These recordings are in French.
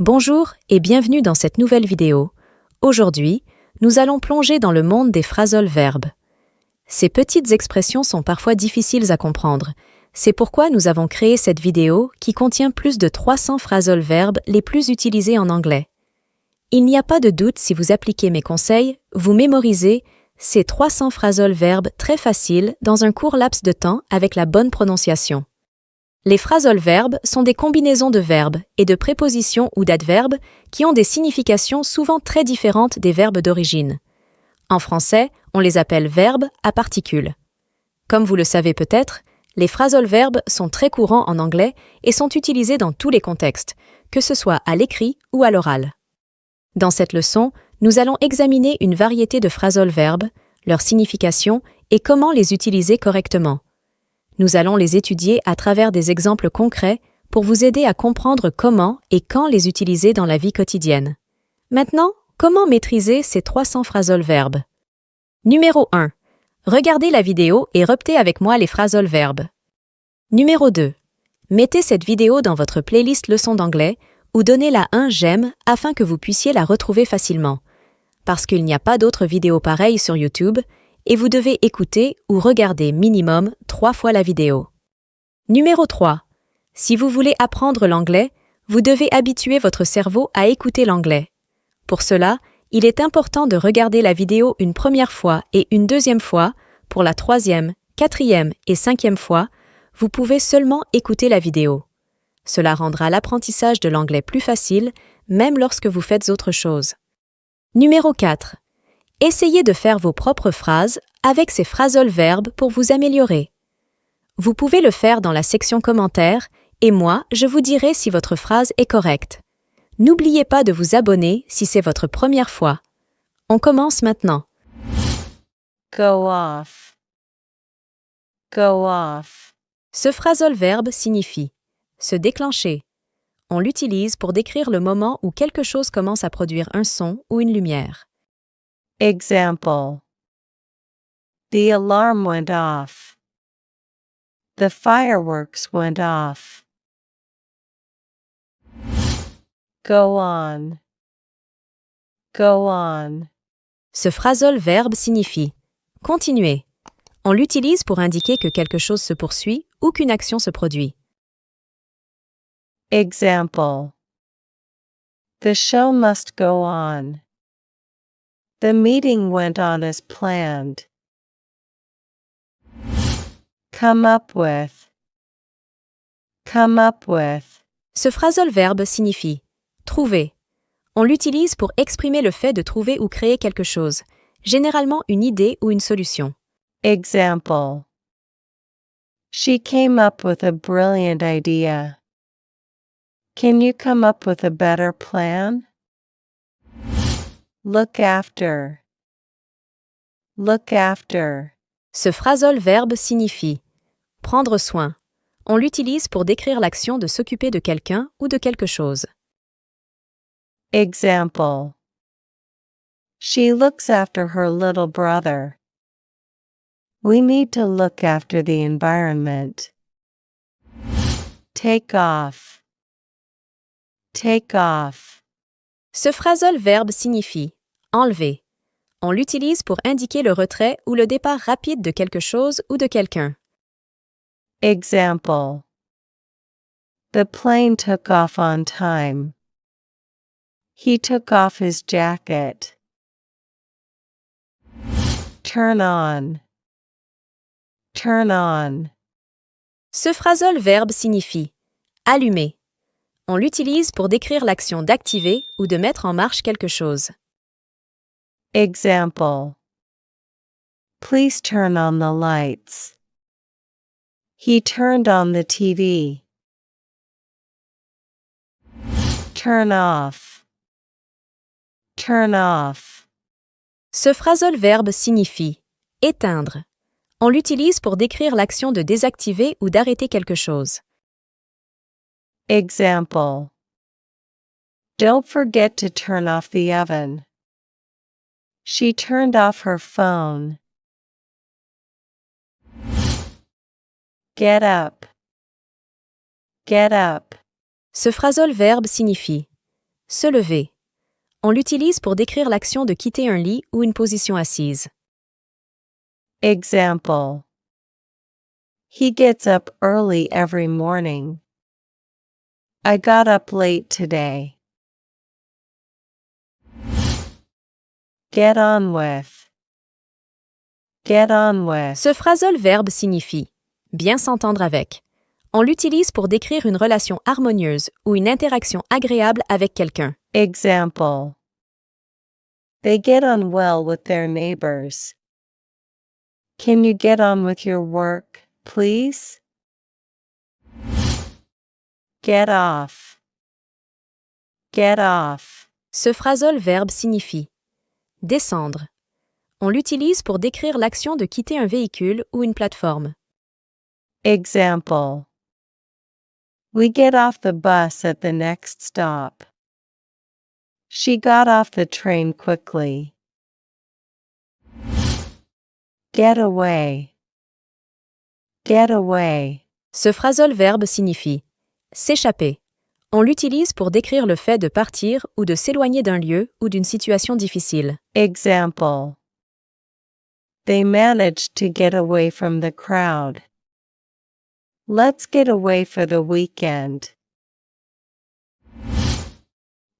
Bonjour et bienvenue dans cette nouvelle vidéo. Aujourd'hui, nous allons plonger dans le monde des phrasal verbes. Ces petites expressions sont parfois difficiles à comprendre. C'est pourquoi nous avons créé cette vidéo qui contient plus de 300 phrasal verbes les plus utilisés en anglais. Il n'y a pas de doute, si vous appliquez mes conseils, vous mémorisez ces 300 phrasal verbes très faciles dans un court laps de temps avec la bonne prononciation. Les phrasal verbes sont des combinaisons de verbes et de prépositions ou d'adverbes qui ont des significations souvent très différentes des verbes d'origine. En français, on les appelle verbes à particules. Comme vous le savez peut-être, les phrasal verbes sont très courants en anglais et sont utilisés dans tous les contextes, que ce soit à l'écrit ou à l'oral. Dans cette leçon, nous allons examiner une variété de phrasal verbes, leurs significations et comment les utiliser correctement. Nous allons les étudier à travers des exemples concrets pour vous aider à comprendre comment et quand les utiliser dans la vie quotidienne. Maintenant, comment maîtriser ces 300 phrasal verbes? Numéro 1. Regardez la vidéo et repetez avec moi les phrasal verbes. Numéro 2. Mettez cette vidéo dans votre playlist leçon d'anglais ou donnez-la un j'aime afin que vous puissiez la retrouver facilement. Parce qu'il n'y a pas d'autres vidéos pareilles sur YouTube, et vous devez écouter ou regarder minimum 3 fois la vidéo. Numéro 3. Si vous voulez apprendre l'anglais, vous devez habituer votre cerveau à écouter l'anglais. Pour cela, il est important de regarder la vidéo une première fois et une deuxième fois. Pour la troisième, quatrième et cinquième fois, vous pouvez seulement écouter la vidéo. Cela rendra l'apprentissage de l'anglais plus facile, même lorsque vous faites autre chose. Numéro 4. Essayez de faire vos propres phrases avec ces phrasal verbes pour vous améliorer. Vous pouvez le faire dans la section commentaires et moi, je vous dirai si votre phrase est correcte. N'oubliez pas de vous abonner si c'est votre première fois. On commence maintenant. Go off. Go off. Ce phrasal verbe signifie se déclencher. On l'utilise pour décrire le moment où quelque chose commence à produire un son ou une lumière. Example. The alarm went off. The fireworks went off. Go on. Go on. Ce phrasal verbe signifie continuer. On l'utilise pour indiquer que quelque chose se poursuit ou qu'une action se produit. Example. The show must go on. The meeting went on as planned. Come up with. Come up with. Ce phrasal verbe signifie trouver. On l'utilise pour exprimer le fait de trouver ou créer quelque chose, généralement une idée ou une solution. Example. She came up with a brilliant idea. Can you come up with a better plan? Look after. Look after. Ce phrasal verbe signifie prendre soin. On l'utilise pour décrire l'action de s'occuper de quelqu'un ou de quelque chose. Example. She looks after her little brother. We need to look after the environment. Take off. Take off. Ce phrasal verbe signifie enlever. On l'utilise pour indiquer le retrait ou le départ rapide de quelque chose ou de quelqu'un. Example. The plane took off on time. He took off his jacket. Turn on. Turn on. Ce phrasal verbe signifie allumer. On l'utilise pour décrire l'action d'activer ou de mettre en marche quelque chose. Example. Please turn on the lights. He turned on the TV. Turn off. Turn off. Ce phrasal verbe signifie éteindre. On l'utilise pour décrire l'action de désactiver ou d'arrêter quelque chose. Example. Don't forget to turn off the oven. She turned off her phone. Get up. Get up. Ce phrasal verbe signifie Se lever. On l'utilise pour décrire l'action de quitter un lit ou une position assise. Example. He gets up early every morning. I got up late today. Get on with. Get on with. Ce phrasal verbe signifie bien s'entendre avec. On l'utilise pour décrire une relation harmonieuse ou une interaction agréable avec quelqu'un. Example. They get on well with their neighbors. Can you get on with your work, please? Get off. Get off. Ce phrasal verbe signifie descendre. On l'utilise pour décrire l'action de quitter un véhicule ou une plateforme. Example. We get off the bus at the next stop. She got off the train quickly. Get away. Get away. Ce phrasal verbe signifie s'échapper. On l'utilise pour décrire le fait de partir ou de s'éloigner d'un lieu ou d'une situation difficile. Example. They managed to get away from the crowd. Let's get away for the weekend.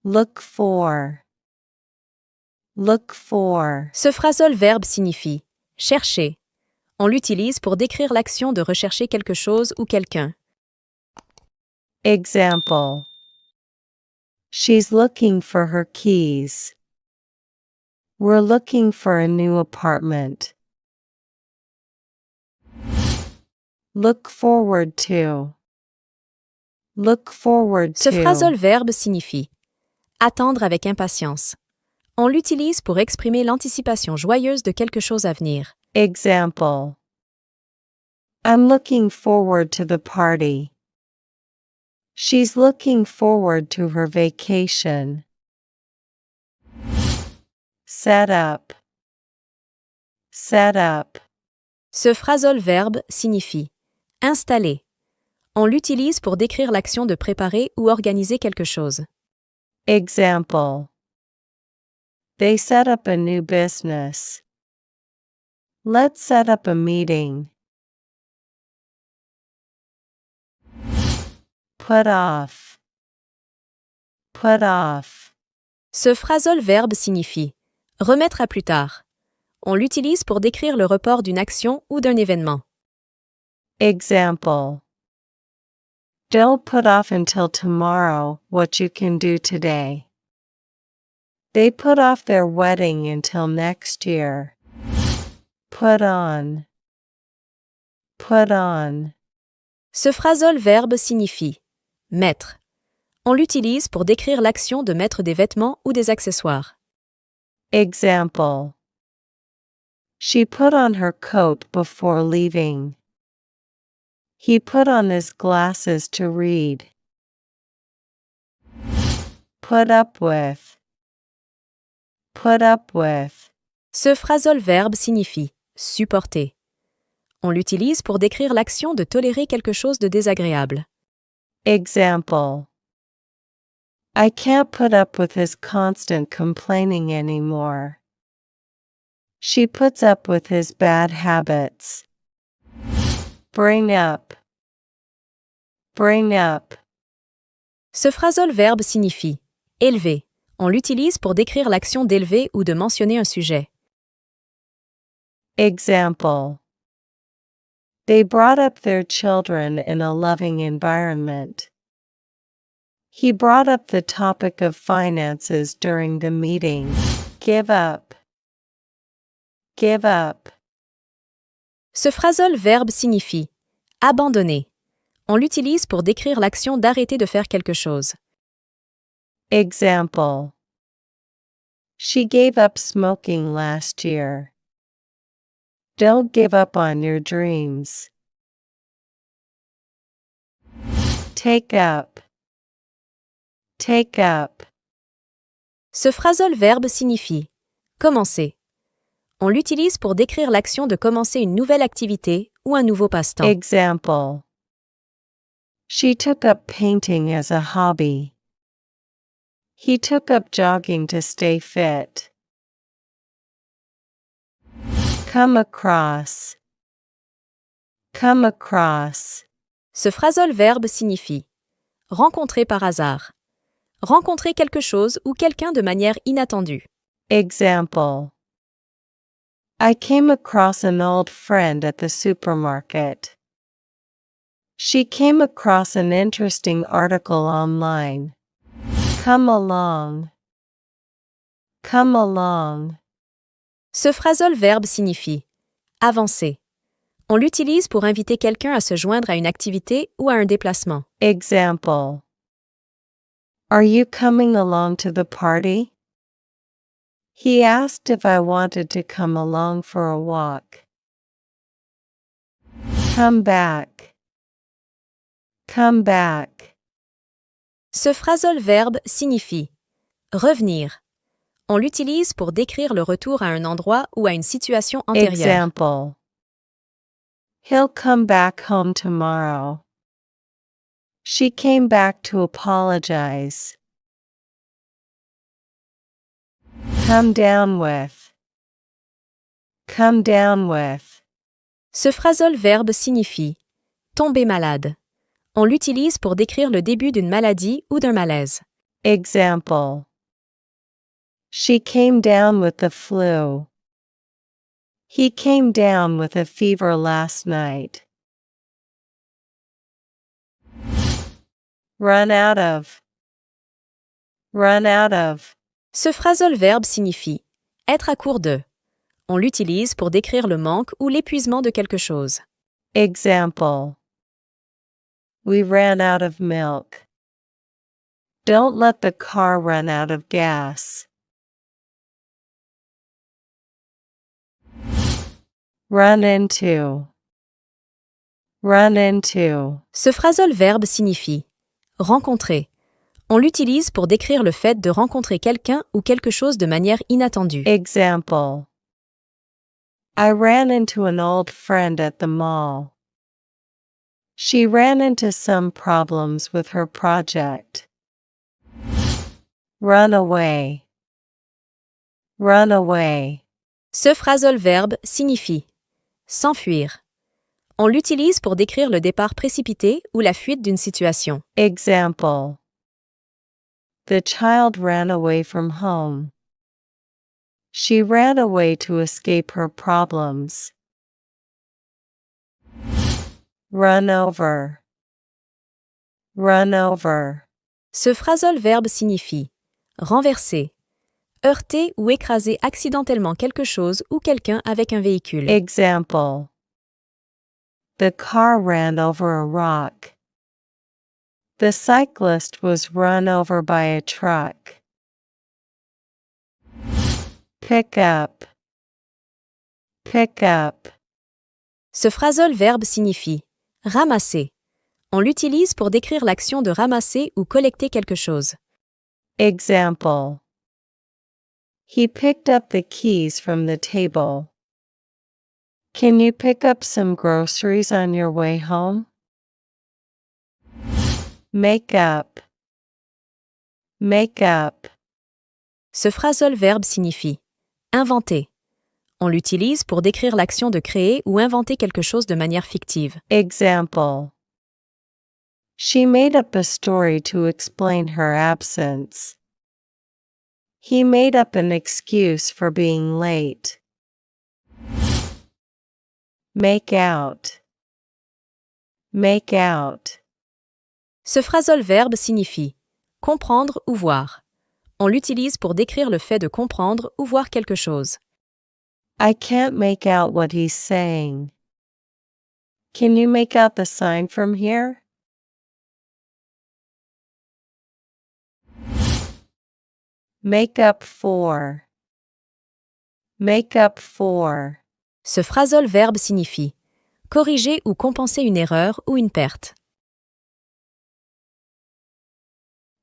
Look for. Look for. Ce phrasal verbe signifie chercher. On l'utilise pour décrire l'action de rechercher quelque chose ou quelqu'un. Example. She's looking for her keys. We're looking for a new apartment. Look forward to. Look forward Ce to. phrasal verbe signifie attendre avec impatience. On l'utilise pour exprimer l'anticipation joyeuse de quelque chose à venir. Example. I'm looking forward to the party. She's looking forward to her vacation. Set up. Set up. Ce phrasal verbe signifie installer. On l'utilise pour décrire l'action de préparer ou organiser quelque chose. Example. They set up a new business. Let's set up a meeting. Put off. Put off. Ce phrasal verbe signifie remettre à plus tard. On l'utilise pour décrire le report d'une action ou d'un événement. Example. Don't put off until tomorrow what you can do today. They put off their wedding until next year. Put on. Put on. Ce phrasal verbe signifie mettre. On l'utilise pour décrire l'action de mettre des vêtements ou des accessoires. Example. She put on her coat before leaving. He put on his glasses to read. Put up with. Put up with. Ce phrasal verbe signifie supporter. On l'utilise pour décrire l'action de tolérer quelque chose de désagréable. Example. I can't put up with his constant complaining anymore. She puts up with his bad habits. Bring up. Bring up. Ce phrasal verbe signifie élever. On l'utilise pour décrire l'action d'élever ou de mentionner un sujet. Example. They brought up their children in a loving environment. He brought up the topic of finances during the meeting. Give up. Give up. Ce phrasal verbe signifie abandonner. On l'utilise pour décrire l'action d'arrêter de faire quelque chose. Example. She gave up smoking last year. Don't give up on your dreams. Take up. Take up. Ce phrasal verbe signifie commencer. On l'utilise pour décrire l'action de commencer une nouvelle activité ou un nouveau passe-temps. Example. She took up painting as a hobby. He took up jogging to stay fit. Come across. Come across. Ce phrasal verbe signifie rencontrer par hasard, rencontrer quelque chose ou quelqu'un de manière inattendue. Example. I came across an old friend at the supermarket. She came across an interesting article online. Come along. Come along. Ce phrasal verbe signifie avancer. On l'utilise pour inviter quelqu'un à se joindre à une activité ou à un déplacement. Example. Are you coming along to the party? He asked if I wanted to come along for a walk. Come back. Come back. Ce phrasal verbe signifie revenir. On l'utilise pour décrire le retour à un endroit ou à une situation antérieure. Example. He'll come back home tomorrow. She came back to apologize. Come down with. Come down with. Ce phrasal verbe signifie tomber malade. On l'utilise pour décrire le début d'une maladie ou d'un malaise. Example. She came down with the flu. He came down with a fever last night. Run out of. Run out of. Ce phrasal verbe signifie être à court de. On l'utilise pour décrire le manque ou l'épuisement de quelque chose. Example. We ran out of milk. Don't let the car run out of gas. Run into. Run into. Ce phrasal verbe signifie rencontrer. On l'utilise pour décrire le fait de rencontrer quelqu'un ou quelque chose de manière inattendue. Example. I ran into an old friend at the mall. She ran into some problems with her project. Run away. Run away. Ce phrasal verbe signifie s'enfuir. On l'utilise pour décrire le départ précipité ou la fuite d'une situation. Example. The child ran away from home. She ran away to escape her problems. Run over. Run over. Ce phrasal verbe signifie renverser, heurter ou écraser accidentellement quelque chose ou quelqu'un avec un véhicule. Example. The car ran over a rock. The cyclist was run over by a truck. Pick up. Pick up. Ce phrasal verbe signifie ramasser. On l'utilise pour décrire l'action de ramasser ou collecter quelque chose. Example. He picked up the keys from the table. Can you pick up some groceries on your way home? Make up. Make up. Ce phrasal verbe signifie inventer. On l'utilise pour décrire l'action de créer ou inventer quelque chose de manière fictive. Example. She made up a story to explain her absence. He made up an excuse for being late. Make out. Make out. Ce phrasal verbe signifie comprendre ou voir. On l'utilise pour décrire le fait de comprendre ou voir quelque chose. I can't make out what he's saying. Can you make out the sign from here? Make up for. Make up for. Ce phrasal verbe signifie corriger ou compenser une erreur ou une perte.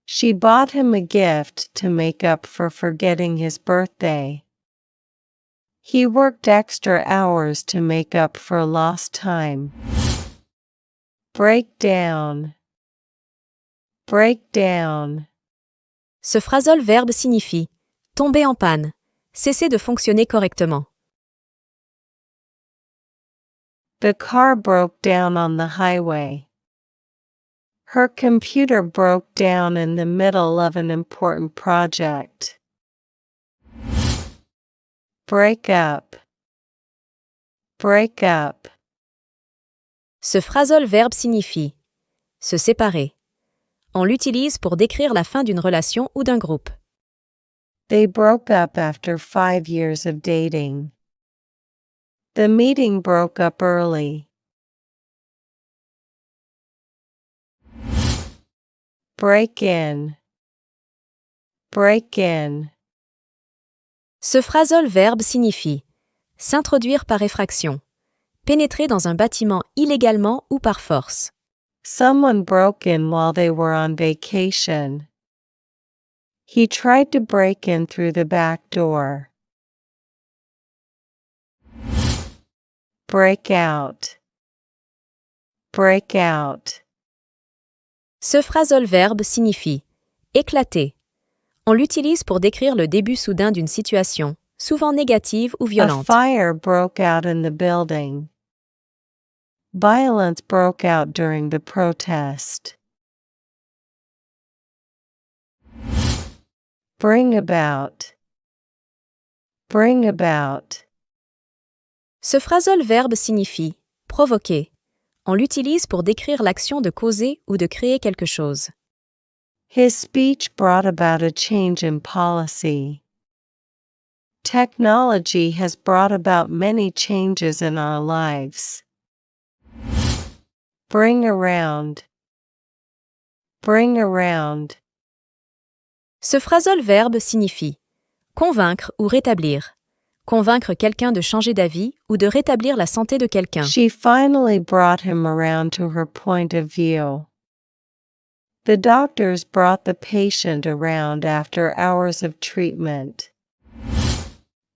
She bought him a gift to make up for forgetting his birthday. He worked extra hours to make up for lost time. Break down. Break down. Ce phrasal verbe signifie tomber en panne, cesser de fonctionner correctement. The car broke down on the highway. Her computer broke down in the middle of an important project. Break up. Break up. Ce phrasal verbe signifie se séparer. On l'utilise pour décrire la fin d'une relation ou d'un groupe. They broke up after 5 years of dating. The meeting broke up early. Break in. Break in. Ce phrasal verbe signifie s'introduire par effraction, pénétrer dans un bâtiment illégalement ou par force. Someone broke in while they were on vacation. He tried to break in through the back door. Break out. Break out. Ce phrasal verbe signifie éclater. On l'utilise pour décrire le début soudain d'une situation, souvent négative ou A violente. fire broke out in the building. Violence broke out during the protest. Bring about. Bring about. Ce phrasal verbe signifie provoquer. On l'utilise pour décrire l'action de causer ou de créer quelque chose. His speech brought about a change in policy. Technology has brought about many changes in our lives. Bring around. Bring around. Ce phrasal verbe signifie convaincre ou rétablir. Convaincre quelqu'un de changer d'avis ou de rétablir la santé de quelqu'un. She finally brought him around to her point of view. The doctors brought the patient around after hours of treatment.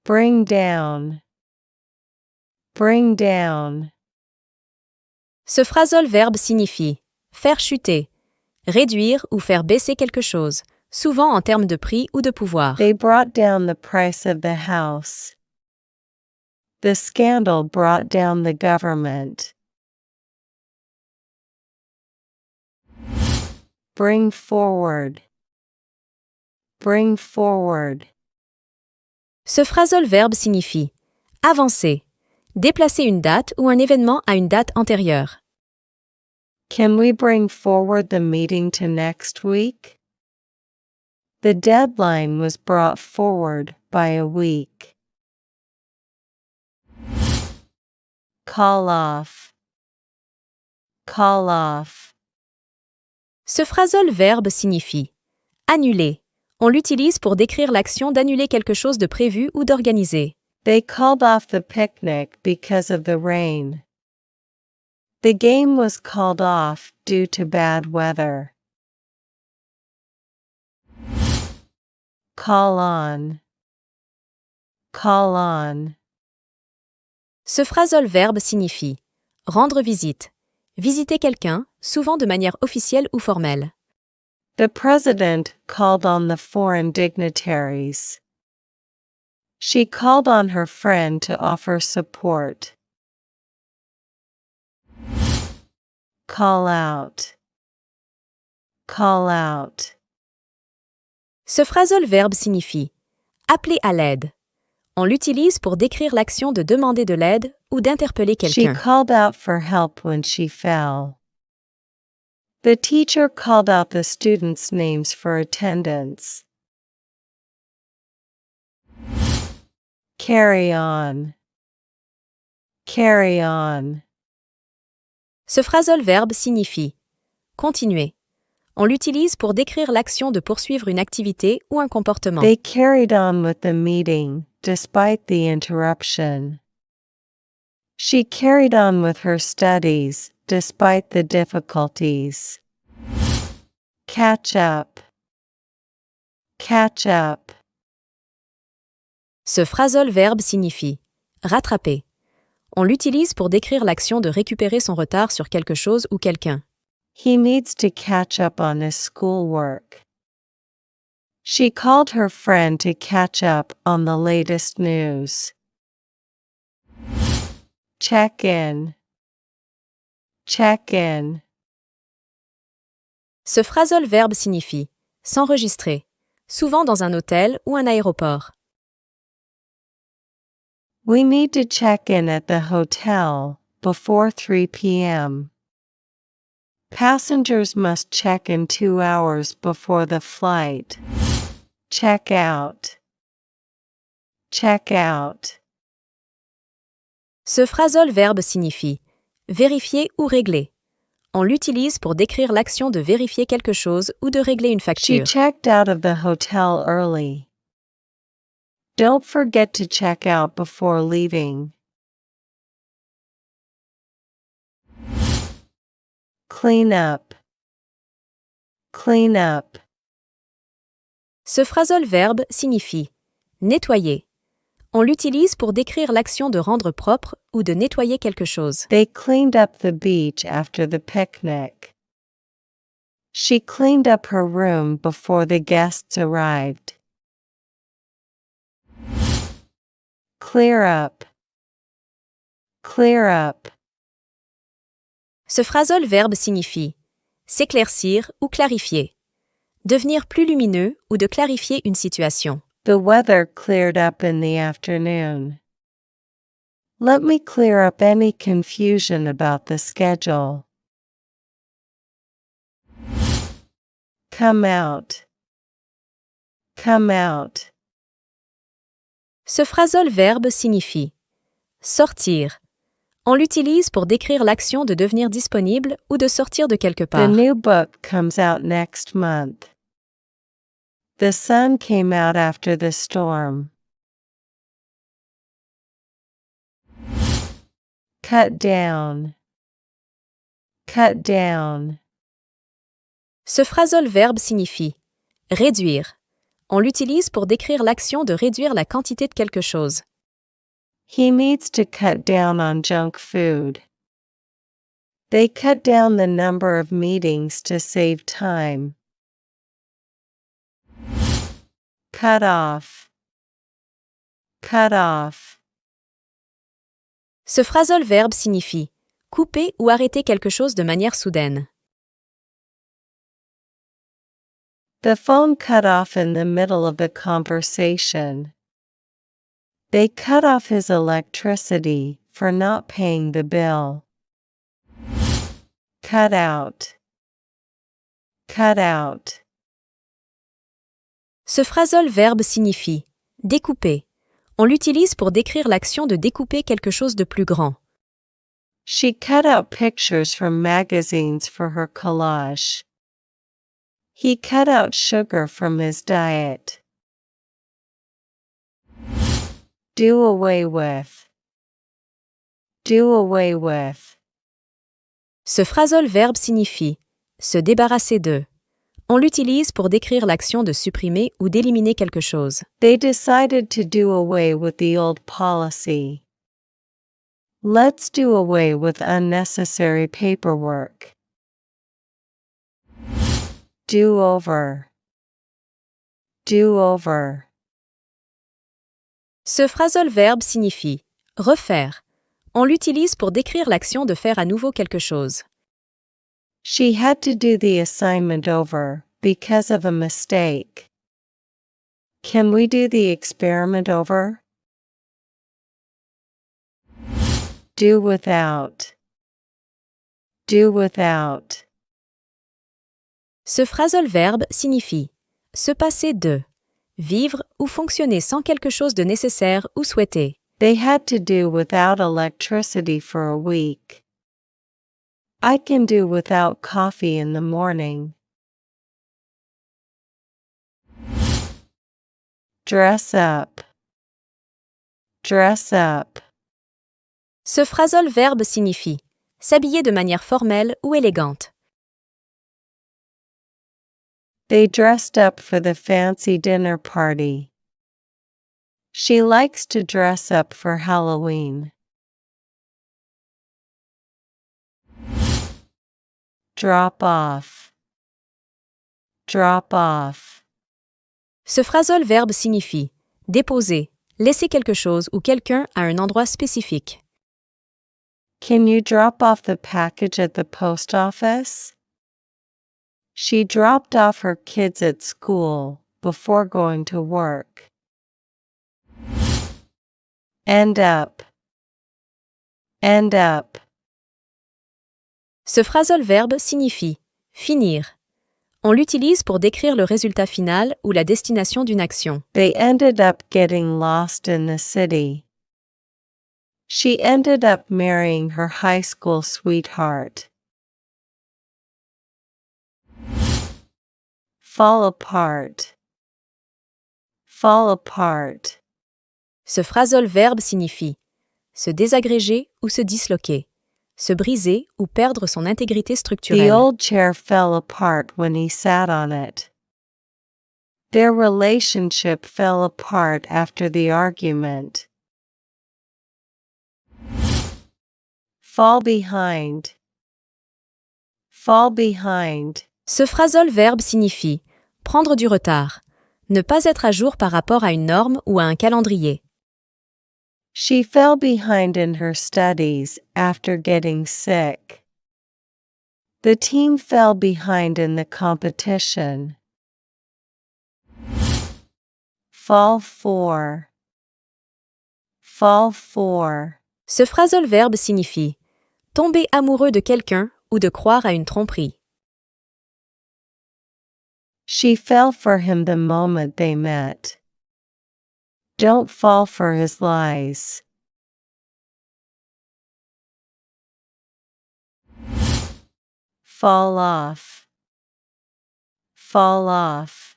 Bring down. Bring down. Ce phrasal verbe signifie faire chuter, réduire ou faire baisser quelque chose, souvent en termes de prix ou de pouvoir. They brought down the price of the house. The scandal brought down the government. Bring forward. Bring forward. Ce phrasal verbe signifie avancer, déplacer une date ou un événement à une date antérieure. Can we bring forward the meeting to next week? The deadline was brought forward by a week. Call off. Call off. Ce phrasal verbe signifie annuler. On l'utilise pour décrire l'action d'annuler quelque chose de prévu ou d'organisé. They called off the picnic because of the rain. The game was called off due to bad weather. Call on. Call on. Ce phrasal verbe signifie rendre visite. Visiter quelqu'un, souvent de manière officielle ou formelle. The president called on the foreign dignitaries. She called on her friend to offer support. Call out. Call out. Ce phrasal verbe signifie appeler à l'aide. On l'utilise pour décrire l'action de demander de l'aide ou d'interpeller She quelqu'un. called out for help when she fell. The teacher called out the students' names for attendance. Carry on. Carry on. Ce phrasal verbe signifie continuer. On l'utilise pour décrire l'action de poursuivre une activité ou un comportement. They carried on with the meeting, despite the interruption. She carried on with her studies, despite the difficulties. Catch up. Catch up. Ce phrasal verbe signifie rattraper. On l'utilise pour décrire l'action de récupérer son retard sur quelque chose ou quelqu'un. He needs to catch up on his schoolwork. She called her friend to catch up on the latest news. Check in. Check in. Ce phrasal verbe signifie s'enregistrer, souvent dans un hôtel ou un aéroport. We need to check in at the hotel before 3 p.m. Passengers must check in 2 hours before the flight. Check out. Check out. Ce phrasal verbe signifie vérifier ou régler. On l'utilise pour décrire l'action de vérifier quelque chose ou de régler une She facture. checked out of the hotel early. Don't forget to check out before leaving. Clean up. Clean up. Ce phrasal verbe signifie nettoyer. On l'utilise pour décrire l'action de rendre propre ou de nettoyer quelque chose. They cleaned up the beach after the picnic. She cleaned up her room before the guests arrived. Clear up. Clear up. Ce phrasal verbe signifie s'éclaircir ou clarifier. Devenir plus lumineux ou de clarifier une situation. The weather cleared up in the afternoon. Let me clear up any confusion about the schedule. Come out. Come out. Ce phrasal verbe signifie sortir. On l'utilise pour décrire l'action de devenir disponible ou de sortir de quelque The part. new book comes out next month. The sun came out after the storm. Cut down. Cut down. Ce phrasal verbe signifie réduire. On l'utilise pour décrire l'action de réduire la quantité de quelque chose. He needs to cut down on junk food. They cut down the number of meetings to save time. Cut off. Cut off. Ce phrasal verbe signifie couper ou arrêter quelque chose de manière soudaine. The phone cut off in the middle of the conversation. They cut off his electricity for not paying the bill. Cut out. Cut out. Ce phrasal verbe signifie découper. On l'utilise pour décrire l'action de découper quelque chose de plus grand. She cut out pictures from magazines for her collage. He cut out sugar from his diet. Do away with. Do away with. Ce phrasal verbe signifie se débarrasser de. On l'utilise pour décrire l'action de supprimer ou d'éliminer quelque chose. They decided to do away with the old policy. Let's do away with unnecessary paperwork. Do over. Do over. Ce phrasal verbe signifie refaire. On l'utilise pour décrire l'action de faire à nouveau quelque chose. She had to do the assignment over because of a mistake. Can we do the experiment over? Do without. Do without. Ce phrasal verbe signifie se passer de, vivre ou fonctionner sans quelque chose de nécessaire ou souhaité. They had to do without electricity for a week. I can do without coffee in the morning. Dress up. Dress up. Ce phrasal verbe signifie s'habiller de manière formelle ou élégante. They dressed up for the fancy dinner party. She likes to dress up for Halloween. Drop off. Drop off. Ce phrasal verbe signifie déposer, laisser quelque chose ou quelqu'un à un endroit spécifique. Can you drop off the package at the post office? She dropped off her kids at school before going to work. End up. End up. Ce phrasal verbe signifie finir. On l'utilise pour décrire le résultat final ou la destination d'une action. They ended up getting lost in the city. She ended up marrying her high school sweetheart. Fall apart. Fall apart. Ce phrasal verbe signifie se désagréger ou se disloquer, se briser ou perdre son intégrité structurelle. The old chair fell apart when he sat on it. Their relationship fell apart after the argument. Fall behind. Fall behind. Ce phrasal verbe signifie prendre du retard, ne pas être à jour par rapport à une norme ou à un calendrier. She fell behind in her studies after getting sick. The team fell behind in the competition. Fall for. Fall for. Ce phrasal verbe signifie tomber amoureux de quelqu'un ou de croire à une tromperie. She fell for him the moment they met. Don't fall for his lies. Fall off. Fall off.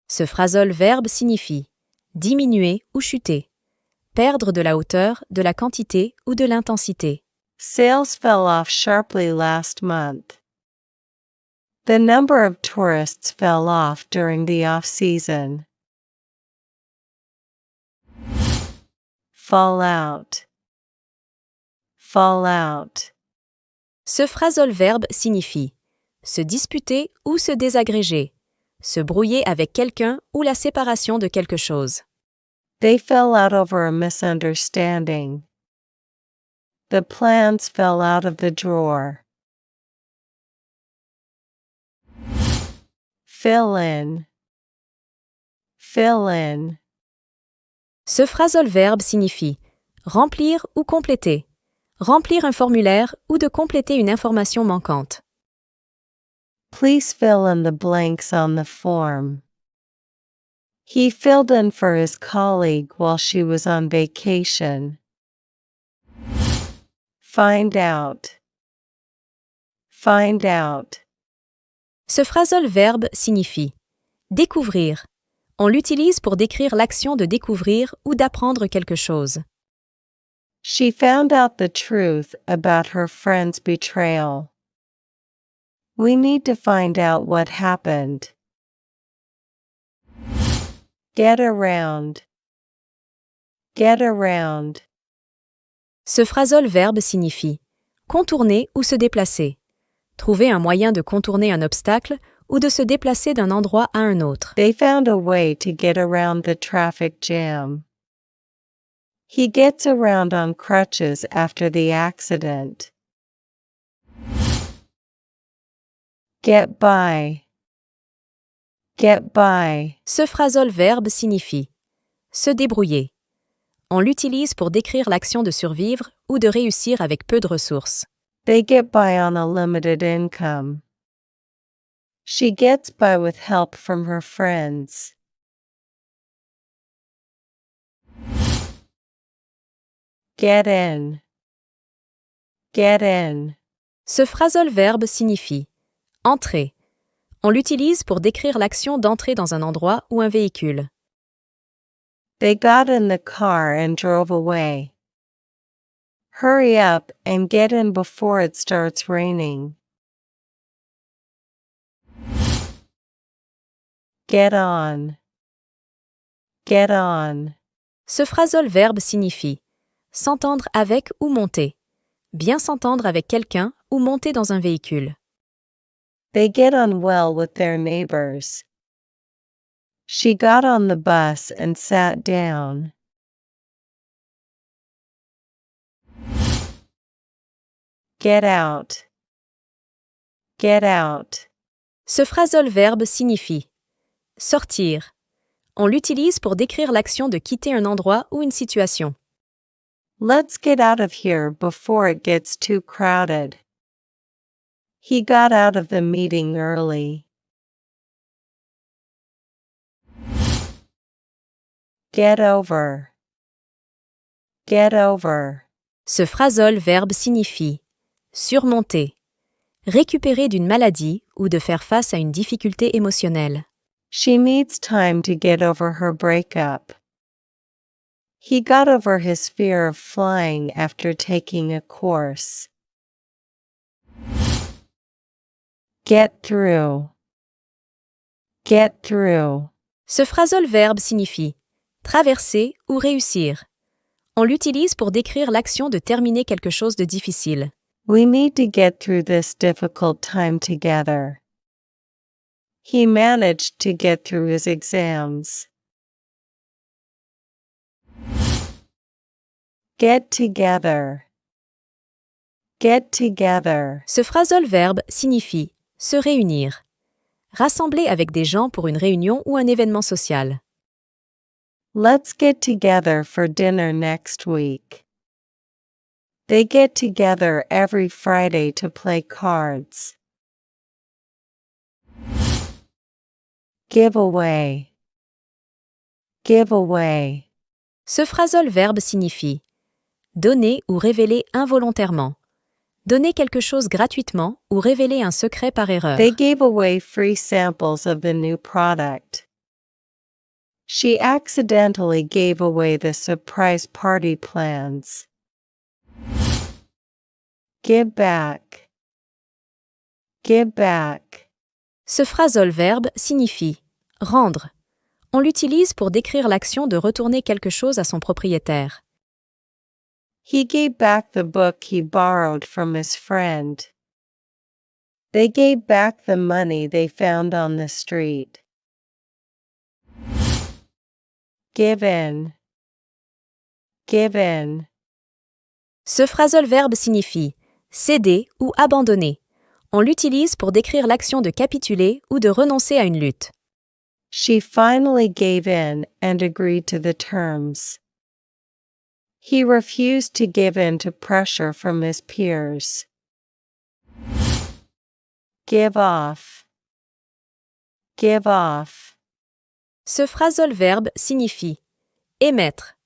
Ce phrasal verbe signifie diminuer ou chuter, perdre de la hauteur, de la quantité ou de l'intensité. Sales fell off sharply last month. The number of tourists fell off during the off-season. Fall out. Fall out. Ce phrasal verbe signifie se disputer ou se désagréger, se brouiller avec quelqu'un ou la séparation de quelque chose. They fell out over a misunderstanding. The plans fell out of the drawer. Fill in. Fill in. Ce phrasal verbe signifie remplir ou compléter, remplir un formulaire ou de compléter une information manquante. Please fill in the blanks on the form. He filled in for his colleague while she was on vacation. Find out. Find out. Ce phrasal verbe signifie découvrir. On l'utilise pour décrire l'action de découvrir ou d'apprendre quelque chose. She found out the truth about her friend's betrayal. We need to find out what happened. Get around. Get around. Ce phrasal verbe signifie contourner ou se déplacer. Trouver un moyen de contourner un obstacle ou de se déplacer d'un endroit à un autre. They found a way to get around the traffic jam. He gets around on crutches after the accident. Get by. Get by. Ce phrasal verbe signifie se débrouiller. On l'utilise pour décrire l'action de survivre ou de réussir avec peu de ressources. They get by on a limited income. She gets by with help from her friends. Get in. Get in. Ce phrasal verbe signifie entrer. On l'utilise pour décrire l'action d'entrer dans un endroit ou un véhicule. They got in the car and drove away. Hurry up and get in before it starts raining. Get on. Get on. Ce phrasal verbe signifie s'entendre avec ou monter. Bien s'entendre avec quelqu'un ou monter dans un véhicule. They get on well with their neighbors. She got on the bus and sat down. Get out. Get out. Ce phrasal verbe signifie sortir. On l'utilise pour décrire l'action de quitter un endroit ou une situation. Let's get out of here before it gets too crowded. He got out of the meeting early. Get over. Get over. Ce phrasal verbe signifie surmonter, récupérer d'une maladie ou de faire face à une difficulté émotionnelle. She needs time to get over her breakup. He got over his fear of flying after taking a course. Get through. Get through. Ce phrasal verbe signifie traverser ou réussir. On l'utilise pour décrire l'action de terminer quelque chose de difficile. We need to get through this difficult time together. He managed to get through his exams. Get together. Get together. Ce phrasal verbe signifie se réunir. Rassembler avec des gens pour une réunion ou un événement social. Let's get together for dinner next week. They get together every Friday to play cards. Give away. Give away. Ce phrasal verbe signifie donner ou révéler involontairement. Donner quelque chose gratuitement ou révéler un secret par erreur. They gave away free samples of the new product. She accidentally gave away the surprise party plans. Give back. Give back. Ce phrasal verbe signifie rendre. On l'utilise pour décrire l'action de retourner quelque chose à son propriétaire. He gave back the book he borrowed from his friend. They gave back the money they found on the street. Give in. Give in. Ce phrasal verbe signifie céder ou abandonner. On l'utilise pour décrire l'action de capituler ou de renoncer à une lutte. She finally gave in and agreed to the terms. He refused to give in to pressure from his peers. Give off. Give off. Ce phrasal verbe signifie émettre.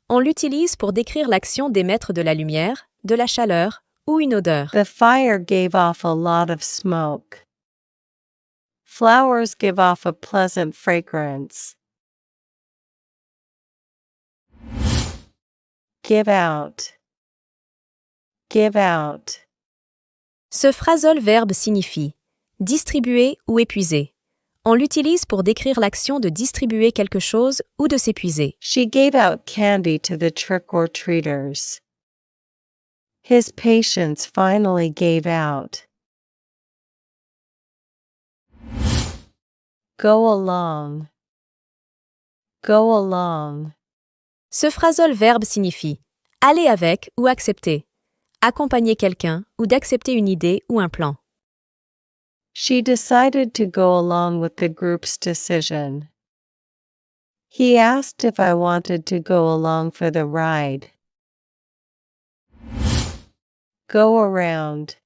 On l'utilise pour décrire l'action d'émettre de la lumière, de la chaleur ou une odeur. The fire gave off a lot of smoke. Flowers give off a pleasant fragrance. Give out. Give out. Ce phrasal verbe signifie distribuer ou épuiser. On l'utilise pour décrire l'action de distribuer quelque chose ou de s'épuiser. She gave out candy to the trick-or-treaters. His patience finally gave out. Go along. Go along. Ce phrasal verbe signifie aller avec ou accepter, accompagner quelqu'un ou d'accepter une idée ou un plan. She decided to go along with the group's decision. He asked if I wanted to go along for the ride. Go around.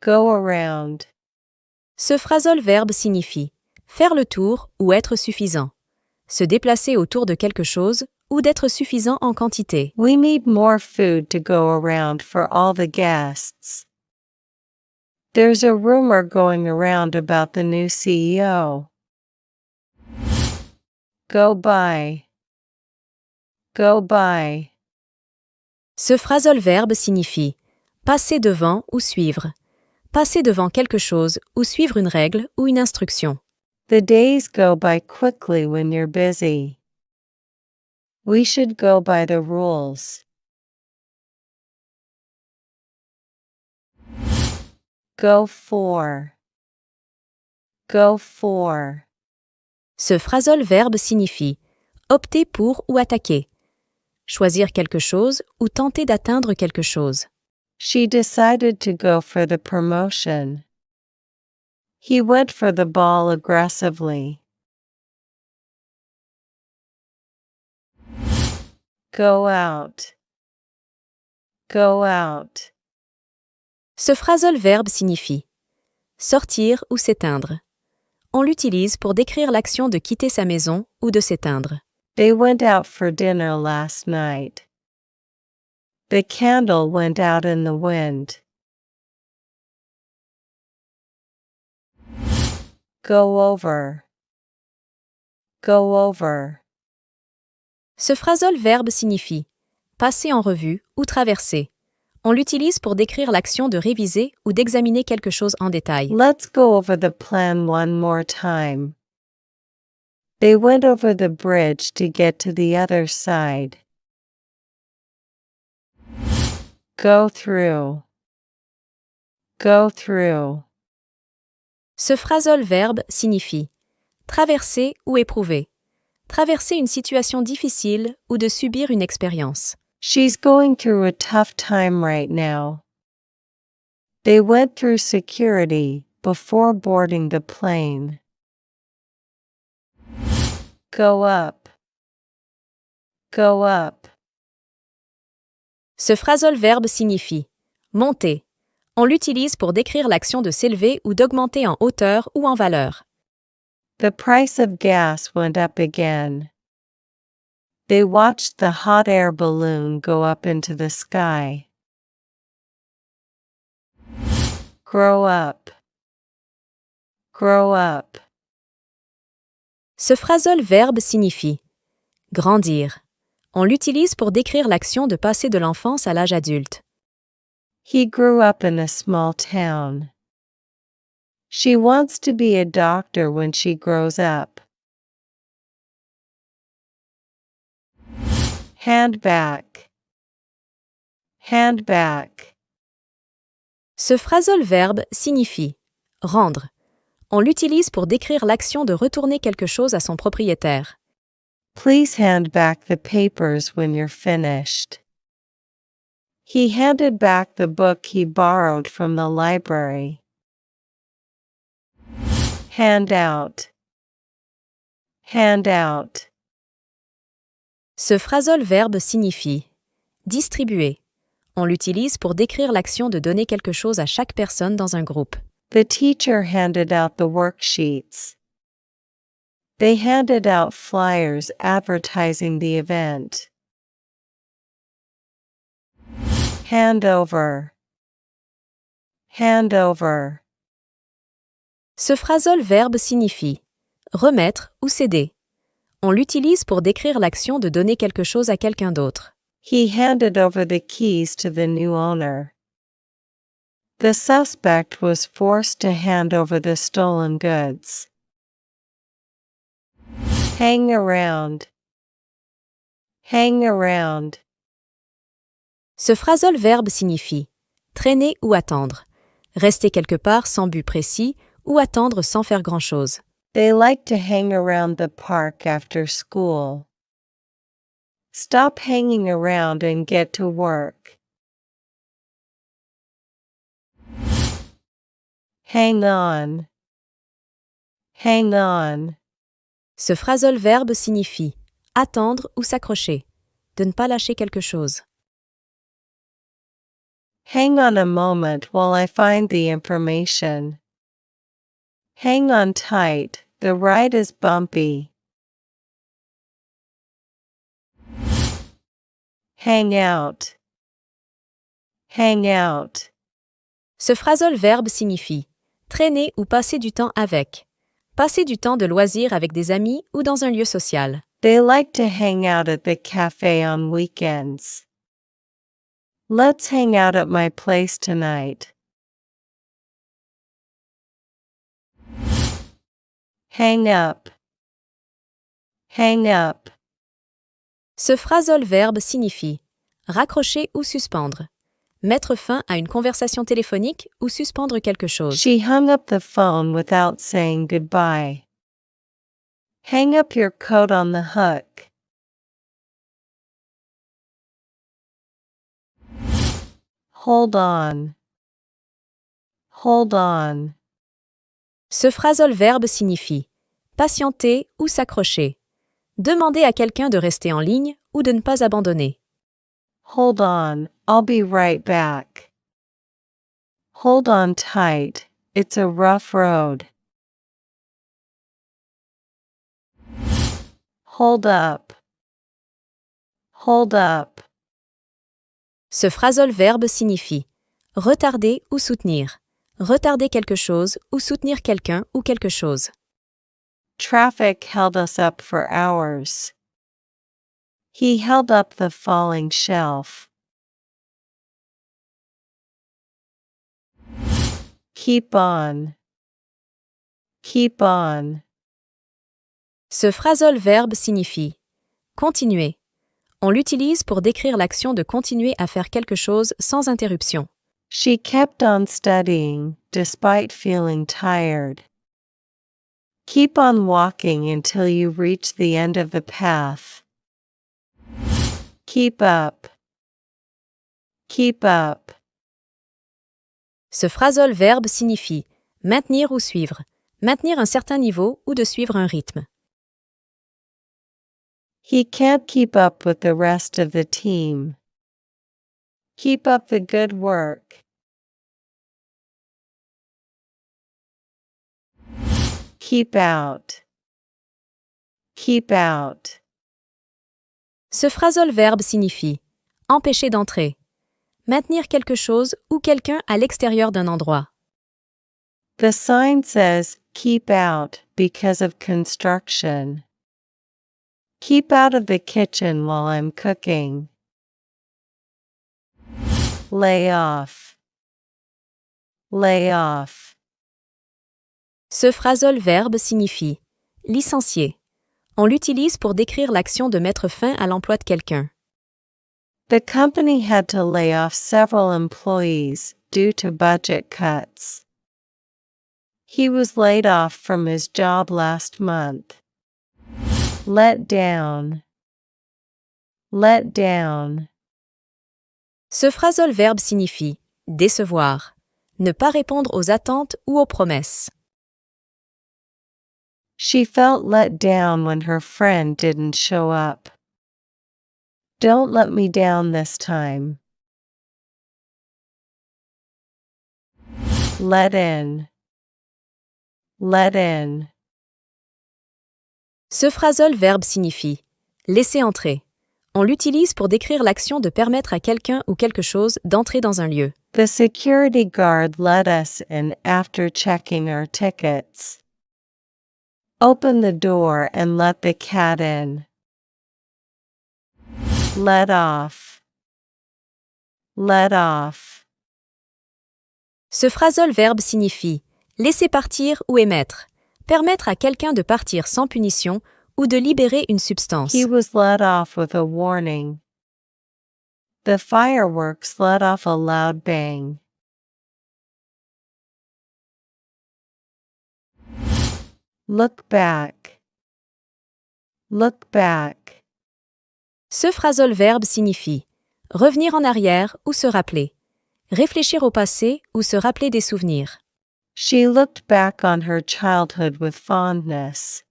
Go around. Ce phrasal verbe signifie faire le tour ou être suffisant, se déplacer autour de quelque chose ou d'être suffisant en quantité. We need more food to go around for all the guests. There's a rumor going around about the new CEO. Go by. Go by. Ce phrasal verbe signifie passer devant ou suivre, passer devant quelque chose ou suivre une règle ou une instruction. The days go by quickly when you're busy. We should go by the rules. Go for. Go for. Ce phrasal verbe signifie opter pour ou attaquer, choisir quelque chose ou tenter d'atteindre quelque chose. She decided to go for the promotion. He went for the ball aggressively. Go out. Go out. Ce phrasal verbe signifie sortir ou s'éteindre. On l'utilise pour décrire l'action de quitter sa maison ou de s'éteindre. They went out for dinner last night. The candle went out in the wind. Go over. Go over. Ce phrasal verbe signifie passer en revue ou traverser. On l'utilise pour décrire l'action de réviser ou d'examiner quelque chose en détail. Let's go over the plan one more time. They went over the bridge to get to the other side. Go through. Go through. Ce phrasal verbe signifie traverser ou éprouver. Traverser une situation difficile ou de subir une expérience. She's going through a tough time right now. They went through security before boarding the plane. Go up. Go up. Ce phrasal verbe signifie monter. On l'utilise pour décrire l'action de s'élever ou d'augmenter en hauteur ou en valeur. The price of gas went up again. They watched the hot air balloon go up into the sky. Grow up. Grow up. Ce phrasal verbe signifie grandir. On l'utilise pour décrire l'action de passer de l'enfance à l'âge adulte. He grew up in a small town. She wants to be a doctor when she grows up. Hand back. Hand back. Ce phrasal verbe signifie rendre. On l'utilise pour décrire l'action de retourner quelque chose à son propriétaire. Please hand back the papers when you're finished. He handed back the book he borrowed from the library. Hand out. Hand out. Ce phrasal verbe signifie distribuer. On l'utilise pour décrire l'action de donner quelque chose à chaque personne dans un groupe. The teacher handed out the worksheets. They handed out flyers advertising the event. Hand over. Hand over. Ce phrasal verbe signifie remettre ou céder. On l'utilise pour décrire l'action de donner quelque chose à quelqu'un d'autre. He handed over the keys to the new owner. The suspect was forced to hand over the stolen goods. Hang around. Hang around. Ce phrasal verbe signifie traîner ou attendre. Rester quelque part sans but précis ou attendre sans faire grand-chose. They like to hang around the park after school. Stop hanging around and get to work. Hang on. Hang on. Ce phrasal verbe signifie attendre ou s'accrocher, de ne pas lâcher quelque chose. Hang on a moment while I find the information. Hang on tight, the ride is bumpy. Hang out. Hang out. Ce phrasal verbe signifie traîner ou passer du temps avec. Passer du temps de loisir avec des amis ou dans un lieu social. They like to hang out at the cafe on weekends. Let's hang out at my place tonight. Hang up. Hang up. Ce phrasal verbe signifie raccrocher ou suspendre. Mettre fin à une conversation téléphonique ou suspendre quelque chose. She hung up the phone without saying goodbye. Hang up your coat on the hook. Hold on. Hold on. Ce phrasal verbe signifie patienter ou s'accrocher. Demander à quelqu'un de rester en ligne ou de ne pas abandonner. Hold on, I'll be right back. Hold on tight, it's a rough road. Hold up. Hold up. Ce phrasal verbe signifie retarder ou soutenir. Retarder quelque chose ou soutenir quelqu'un ou quelque chose. Traffic held us up for hours. He held up the falling shelf. Keep on. Keep on. Ce phrasal verbe signifie continuer. On l'utilise pour décrire l'action de continuer à faire quelque chose sans interruption. She kept on studying, despite feeling tired. Keep on walking until you reach the end of the path. Keep up. Keep up. Ce phrasal verbe signifie maintenir ou suivre. Maintenir un certain niveau ou de suivre un rythme. He can't keep up with the rest of the team. Keep up the good work. Keep out. Keep out. Ce phrasal verbe signifie empêcher d'entrer. Maintenir quelque chose ou quelqu'un à l'extérieur d'un endroit. The sign says, keep out because of construction. Keep out of the kitchen while I'm cooking. Lay off. Lay off. Ce phrasal verbe signifie licencier. On l'utilise pour décrire l'action de mettre fin à l'emploi de quelqu'un. The company had to lay off several employees due to budget cuts. He was laid off from his job last month. Let down. Let down. Ce phrasal verbe signifie décevoir. Ne pas répondre aux attentes ou aux promesses. She felt let down when her friend didn't show up. Don't let me down this time. Let in. Let in. Ce phrasal verbe signifie laisser entrer. On l'utilise pour décrire l'action de permettre à quelqu'un ou quelque chose d'entrer dans un lieu. The security guard let us in after checking our tickets. Open the door and let the cat in. Let off. Let off. Ce phrasal verbe signifie laisser partir ou émettre. Permettre à quelqu'un de partir sans punition ou de libérer une substance. He was let off with a warning. The fireworks let off a loud bang. Look back. Look back. Ce phrasal verbe signifie revenir en arrière ou se rappeler. Réfléchir au passé ou se rappeler des souvenirs. She looked back on her childhood with fondness.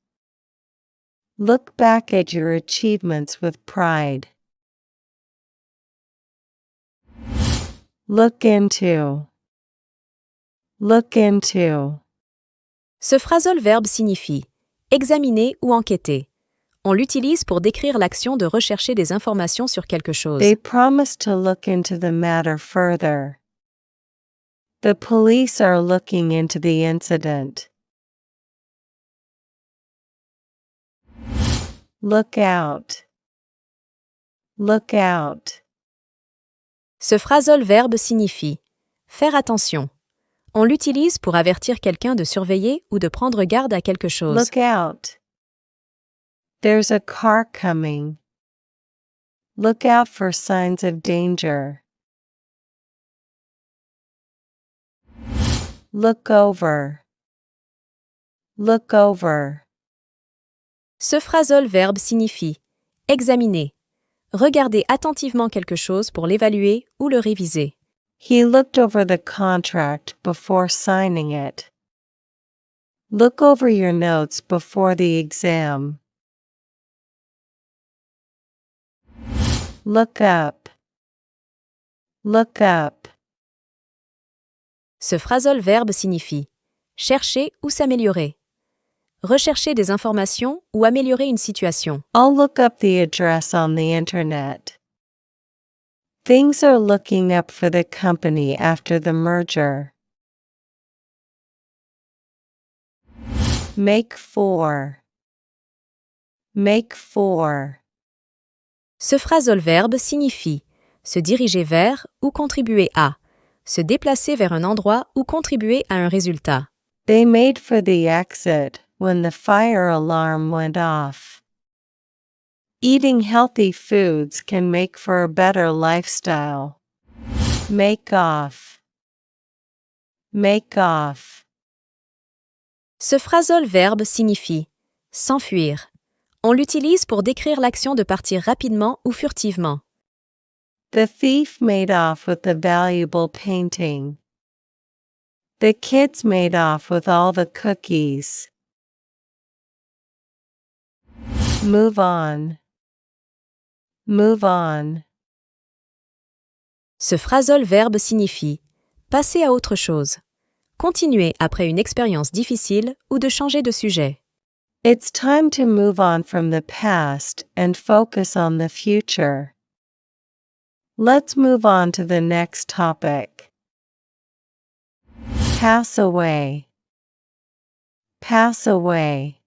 Look back at your achievements with pride. Look into. Look into. Ce phrasal verbe signifie examiner ou enquêter. On l'utilise pour décrire l'action de rechercher des informations sur quelque chose. They promised to look into the matter further. The police are looking into the incident. Look out. Look out. Ce phrasal verbe signifie faire attention. On l'utilise pour avertir quelqu'un de surveiller ou de prendre garde à quelque chose. Look out. There's a car coming. Look out for signs of danger. Look over. Look over. Ce phrasal verbe signifie examiner, regarder attentivement quelque chose pour l'évaluer ou le réviser. He looked over the contract before signing it. Look over your notes before the exam. Look up. Look up. Ce phrasal verbe signifie chercher ou s'améliorer, rechercher des informations ou améliorer une situation. I'll look up the address on the internet. Things are looking up for the company after the merger. Make for. Make for. Ce phrasal verbe signifie se diriger vers ou contribuer à, se déplacer vers un endroit ou contribuer à un résultat. They made for the exit when the fire alarm went off. Eating healthy foods can make for a better lifestyle. Make off. Make off. Ce phrasal verbe signifie s'enfuir. On l'utilise pour décrire l'action de partir rapidement ou furtivement. The thief made off with the valuable painting. The kids made off with all the cookies. Move on. Move on. Ce phrasal verbe signifie passer à autre chose, continuer après une expérience difficile ou de changer de sujet. It's time to move on from the past and focus on the future. Let's move on to the next topic. Pass away. Pass away.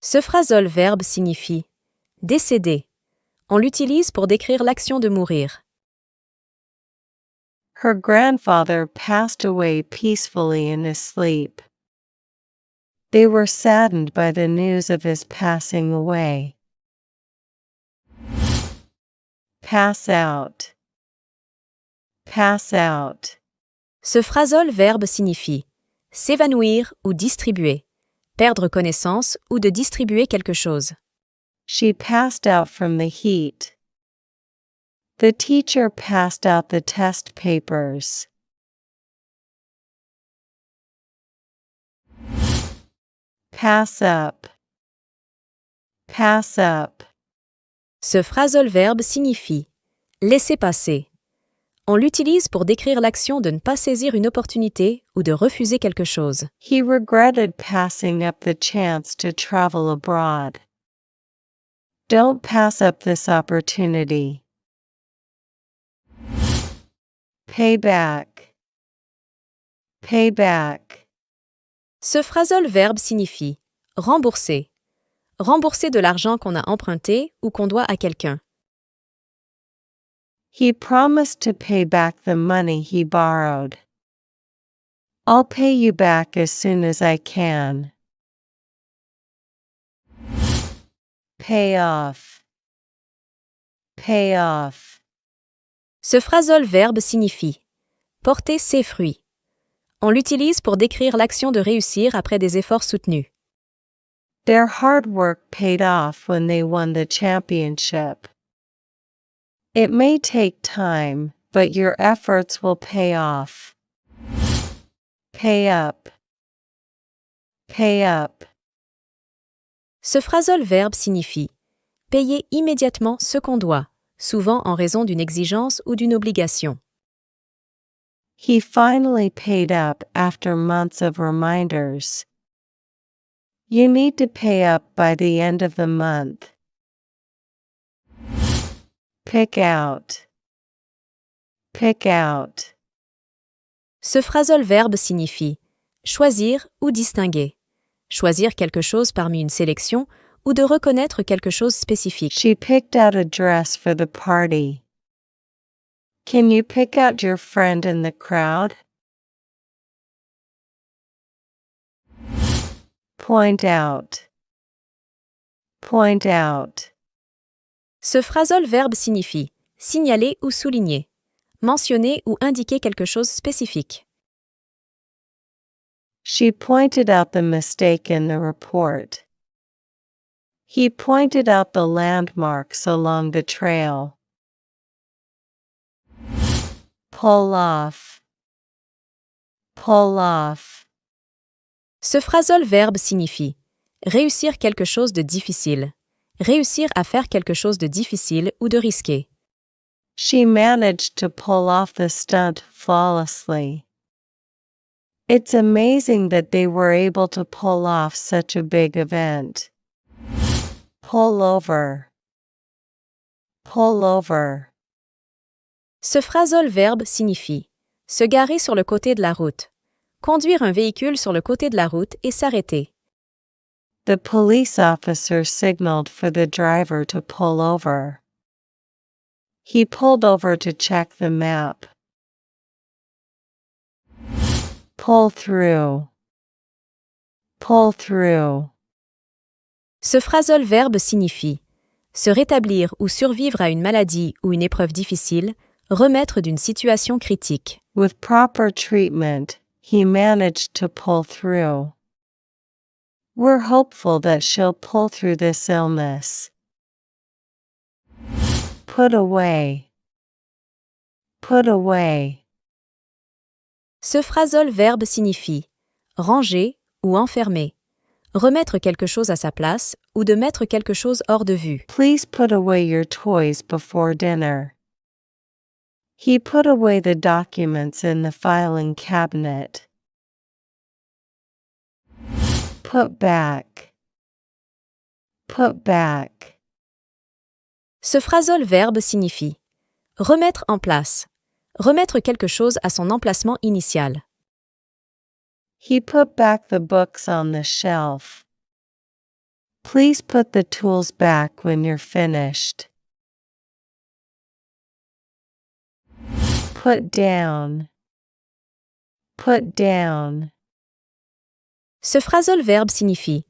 Ce phrasal verbe signifie décéder. On l'utilise pour décrire l'action de mourir. Her grandfather passed away peacefully in his sleep. They were saddened by the news of his passing away. Pass out. Pass out. Ce phrasal verbe signifie s'évanouir ou distribuer, perdre connaissance ou de distribuer quelque chose. She passed out from the heat. The teacher passed out the test papers. Pass up. Pass up. Ce phrasal verbe signifie laisser passer. On l'utilise pour décrire l'action de ne pas saisir une opportunité ou de refuser quelque chose. He regretted passing up the chance to travel abroad. Don't pass up this opportunity. Pay back. Pay back. Ce phrasal verbe signifie rembourser. Rembourser de l'argent qu'on a emprunté ou qu'on doit à quelqu'un. He promised to pay back the money he borrowed. I'll pay you back as soon as I can. Pay off. Pay off. Ce phrasal verbe signifie porter ses fruits. On l'utilise pour décrire l'action de réussir après des efforts soutenus. Their hard work paid off when they won the championship. It may take time, but your efforts will pay off. Pay up. Pay up. Ce phrasal verbe signifie payer immédiatement ce qu'on doit, souvent en raison d'une exigence ou d'une obligation. He finally paid up after months of reminders. You need to pay up by the end of the month. Pick out. Pick out. Ce phrasal verbe signifie choisir ou distinguer. Choisir quelque chose parmi une sélection ou de reconnaître quelque chose spécifique. She picked out a dress for the party. Can you pick out your friend in the crowd? Point out. Point out. Ce phrasal verbe signifie signaler ou souligner, mentionner ou indiquer quelque chose spécifique. She pointed out the mistake in the report. He pointed out the landmarks along the trail. Pull off. Pull off. Ce phrasal verbe signifie réussir quelque chose de difficile, réussir à faire quelque chose de difficile ou de risqué. She managed to pull off the stunt flawlessly. It's amazing that they were able to pull off such a big event. Pull over. Pull over. Ce phrasal verbe signifie se garer sur le côté de la route, conduire un véhicule sur le côté de la route et s'arrêter. The police officer signaled for the driver to pull over. He pulled over to check the map. Pull through. Pull through. Ce phrasal verbe signifie se rétablir ou survivre à une maladie ou une épreuve difficile, remettre d'une situation critique. With proper treatment, he managed to pull through. We're hopeful that she'll pull through this illness. Put away. Put away. Ce phrasal verbe signifie ranger ou enfermer, remettre quelque chose à sa place ou de mettre quelque chose hors de vue. Please put away your toys before dinner. He put away the documents in the filing cabinet. Put back. Put back. Ce phrasal verbe signifie remettre en place, remettre quelque chose à son emplacement initial. He put back the books on the shelf. Please put the tools back when you're finished. Put down. Put down. Ce phrasal verbe signifie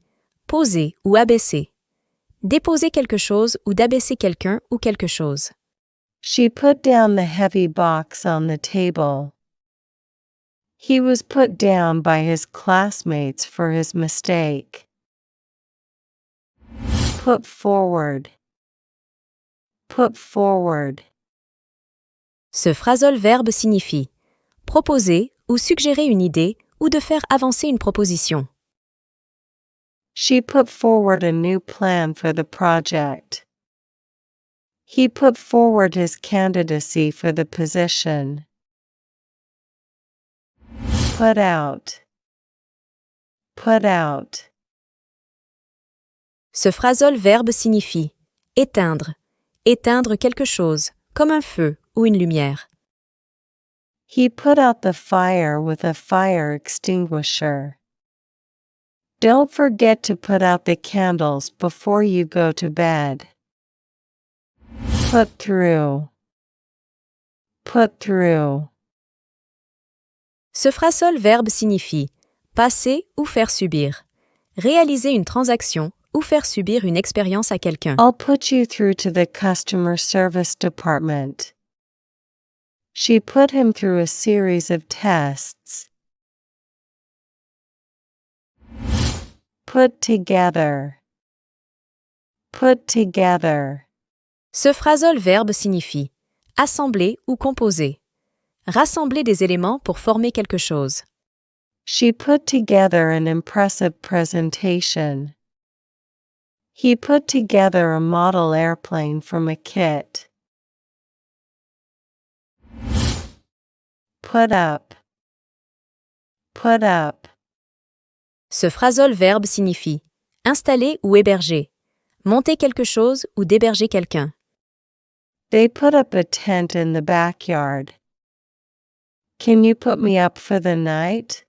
poser ou abaisser, déposer quelque chose ou d'abaisser quelqu'un ou quelque chose. She put down the heavy box on the table. He was put down by his classmates for his mistake. Put forward. Put forward. Ce phrasal verbe signifie proposer ou suggérer une idée ou de faire avancer une proposition. She put forward a new plan for the project. He put forward his candidacy for the position. Put out. Put out. Ce phrasal verbe signifie éteindre, éteindre quelque chose, comme un feu ou une lumière. He put out the fire with a fire extinguisher. Don't forget to put out the candles before you go to bed. Put through. Put through. Ce phrasal verbe signifie passer ou faire subir, réaliser une transaction ou faire subir une expérience à quelqu'un. I'll put you through to the customer service department. She put him through a series of tests. Put together. Put together. Ce phrasal verbe signifie assembler ou composer, rassembler des éléments pour former quelque chose. She put together an impressive presentation. He put together a model airplane from a kit. Put up. Put up. Ce phrasal verbe signifie installer ou héberger, monter quelque chose ou d'héberger quelqu'un. They put up a tent in the backyard. Can you put me up for the night?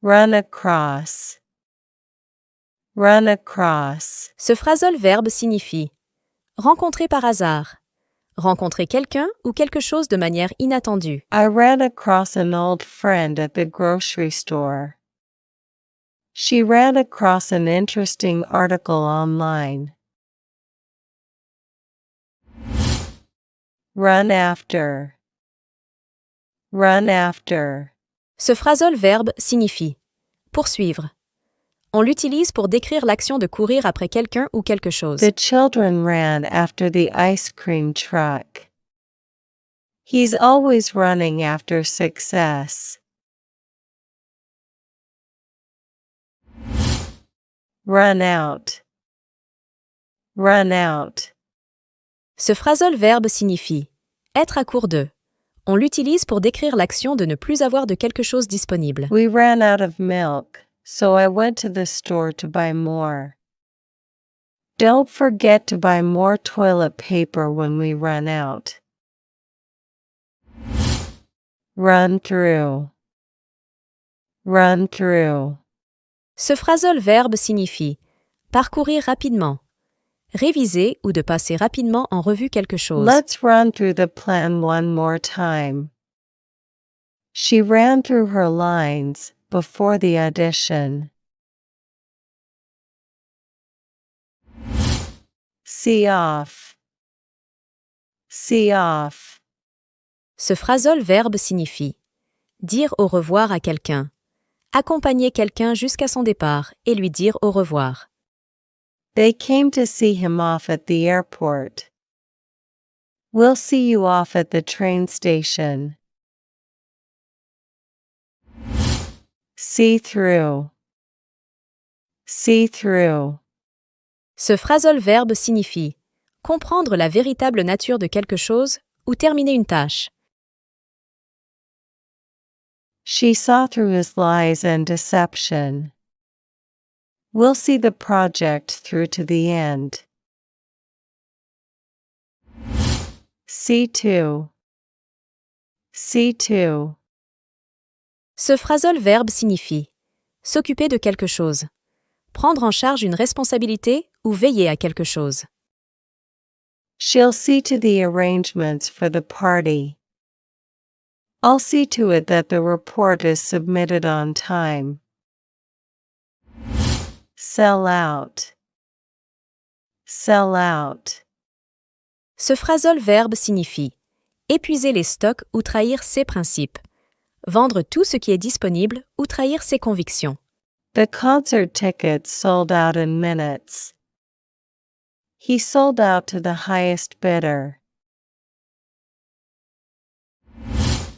Run across. Run across. Ce phrasal verbe signifie rencontrer par hasard, rencontrer quelqu'un ou quelque chose de manière inattendue. I ran across an old friend at the grocery store. She ran across an interesting article online. Run after. Run after. Ce phrasal verbe signifie poursuivre. On l'utilise pour décrire l'action de courir après quelqu'un ou quelque chose. The children ran after the ice cream truck. He's always running after success. Run out. Run out. Ce phrasal verbe signifie être à court de. On l'utilise pour décrire l'action de ne plus avoir de quelque chose disponible. We ran out of milk, so I went to the store to buy more. Don't forget to buy more toilet paper when we run out. Run through. Run through. Ce phrasal verbe signifie parcourir rapidement, réviser ou de passer rapidement en revue quelque chose. Let's run through the plan one more time. She ran through her lines before the audition. See off. See off. Ce phrasal verbe signifie dire au revoir à quelqu'un, accompagner quelqu'un jusqu'à son départ et lui dire au revoir. They came to see him off at the airport. We'll see you off at the train station. See through. See through. Ce phrasal verbe signifie comprendre la véritable nature de quelque chose ou terminer une tâche. She saw through his lies and deception. We'll see the project through to the end. See to. See to. Ce phrasal verbe signifie s'occuper de quelque chose, prendre en charge une responsabilité ou veiller à quelque chose. She'll see to the arrangements for the party. I'll see to it that the report is submitted on time. Sell out. Sell out. Ce phrasal verbe signifie épuiser les stocks ou trahir ses principes, vendre tout ce qui est disponible ou trahir ses convictions. The concert tickets sold out in minutes. He sold out to the highest bidder.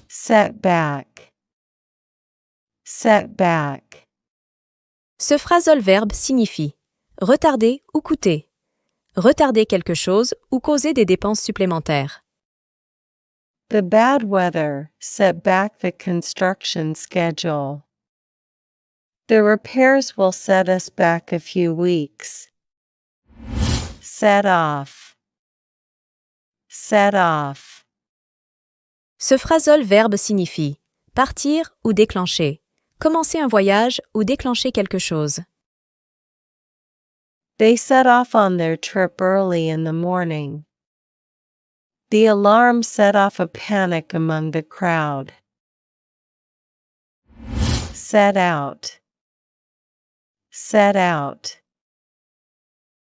Set back. Set back. Ce phrasal verbe signifie retarder ou coûter, retarder quelque chose ou causer des dépenses supplémentaires. The bad weather set back the construction schedule. The repairs will set us back a few weeks. Set off. Set off. Ce phrasal verbe signifie partir ou déclencher, commencer un voyage ou déclencher quelque chose. They set off on their trip early in the morning. The alarm set off a panic among the crowd. Set out. Set out.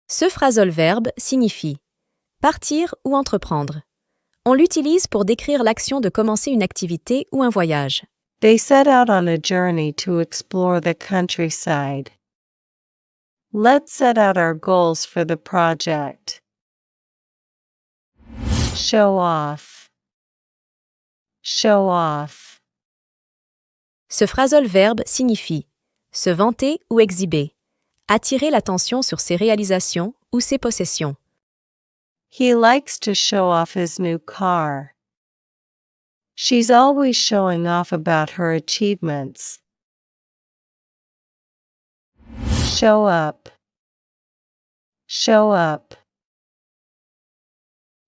Ce phrasal verbe signifie partir ou entreprendre. On l'utilise pour décrire l'action de commencer une activité ou un voyage. They set out on a journey to explore the countryside. Let's set out our goals for the project. Show off. Show off. Ce phrasal verbe signifie se vanter ou exhiber, attirer l'attention sur ses réalisations ou ses possessions. He likes to show off his new car. She's always showing off about her achievements. Show up. Show up.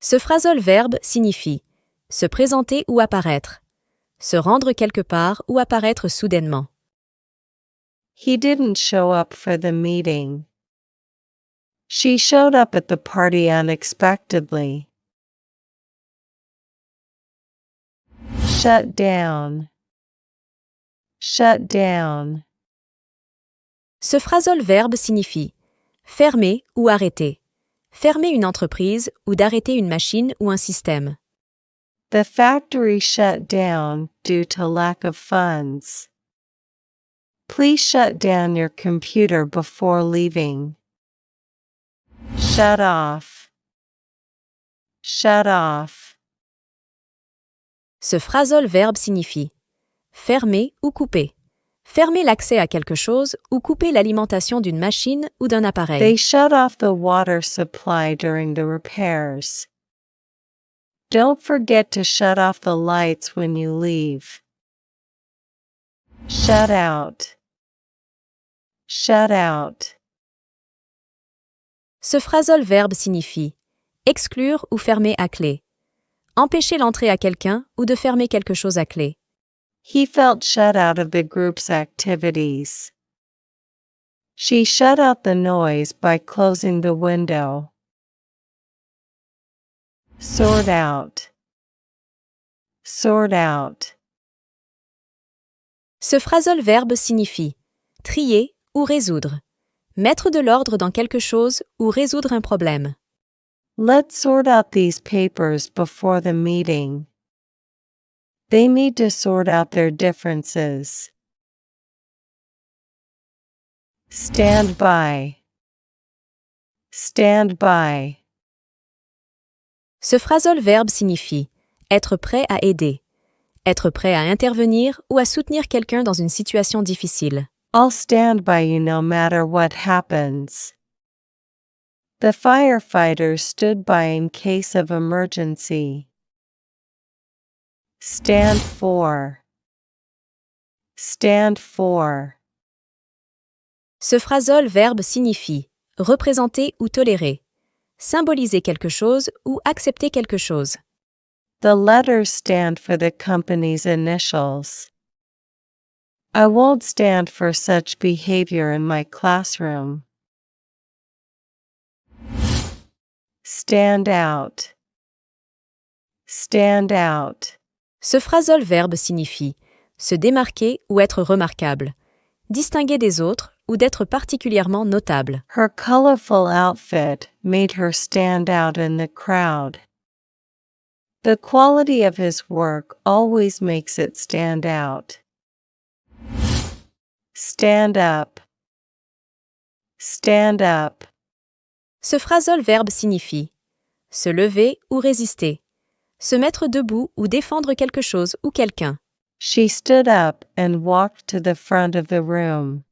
Ce phrasal verbe signifie se présenter ou apparaître, se rendre quelque part ou apparaître soudainement. He didn't show up for the meeting. She showed up at the party unexpectedly. Shut down. Shut down. Ce phrasal verbe signifie fermer ou arrêter, fermer une entreprise ou d'arrêter une machine ou un système. The factory shut down due to lack of funds. Please shut down your computer before leaving. Shut off. Shut off. Ce phrasal verbe signifie fermer ou couper. Fermer l'accès à quelque chose ou couper l'alimentation d'une machine ou d'un appareil. They shut off the water supply during the repairs. Don't forget to shut off the lights when you leave. Shut out. Shut out. Ce phrasal verbe signifie exclure ou fermer à clé. Empêcher l'entrée à quelqu'un ou de fermer quelque chose à clé. He felt shut out of the group's activities. She shut out the noise by closing the window. Sort out. Sort out. Ce phrasal verbe signifie trier ou résoudre. Mettre de l'ordre dans quelque chose ou résoudre un problème. Let's sort out these papers before the meeting. They need to sort out their differences. Stand by. Stand by. Ce phrasal verbe signifie être prêt à aider, être prêt à intervenir ou à soutenir quelqu'un dans une situation difficile. I'll stand by you no matter what happens. The firefighters stood by in case of emergency. Stand for. Stand for. Ce phrasal verbe signifie représenter ou tolérer, symboliser quelque chose ou accepter quelque chose. The letters stand for the company's initials. I won't stand for such behavior in my classroom. Stand out. Stand out. Ce phrasal verbe signifie se démarquer ou être remarquable, distinguer des autres ou d'être particulièrement notable. Her colorful outfit made her stand out in the crowd. The quality of his work always makes it stand out. Stand up. Stand up. Ce phrasal verbe signifie se lever ou résister, se mettre debout ou défendre quelque chose ou quelqu'un. She stood up and walked to the front of the room.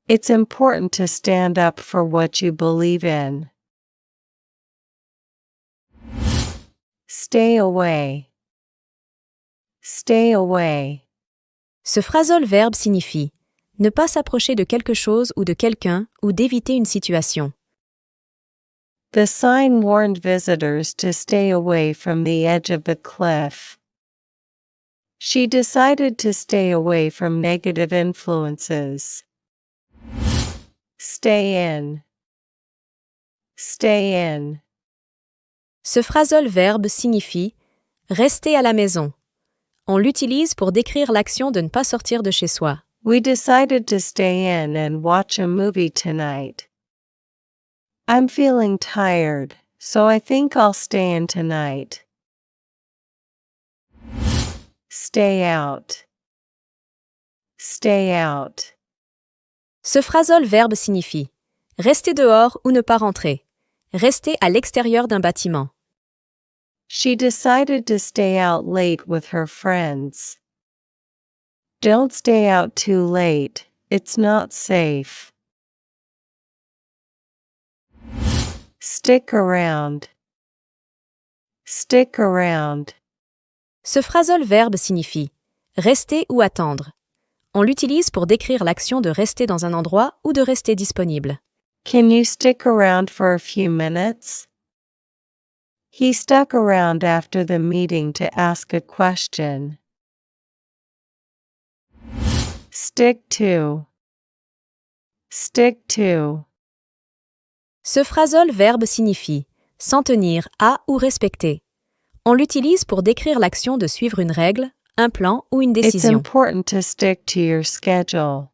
It's important to stand up for what you believe in. Stay away. Stay away. Ce phrasal verbe signifie ne pas s'approcher de quelque chose ou de quelqu'un ou d'éviter une situation. The sign warned visitors to stay away from the edge of the cliff. She decided to stay away from negative influences. Stay in. Stay in. Ce phrasal verbe signifie rester à la maison. On l'utilise pour décrire l'action de ne pas sortir de chez soi. We decided to stay in and watch a movie tonight. I'm feeling tired, so I think I'll stay in tonight. Stay out. Stay out. Ce phrasal verbe signifie rester dehors ou ne pas rentrer. Rester à l'extérieur d'un bâtiment. She decided to stay out late with her friends. Don't stay out too late, it's not safe. Stick around. Stick around. Ce phrasal verbe signifie rester ou attendre. On l'utilise pour décrire l'action de rester dans un endroit ou de rester disponible. Can you stick around for a few minutes? He stuck around after the meeting to ask a question. Stick to. Stick to. Ce phrasal verbe signifie s'en tenir à ou respecter. On l'utilise pour décrire l'action de suivre une règle, un plan ou une It's décision. important to stick to your schedule.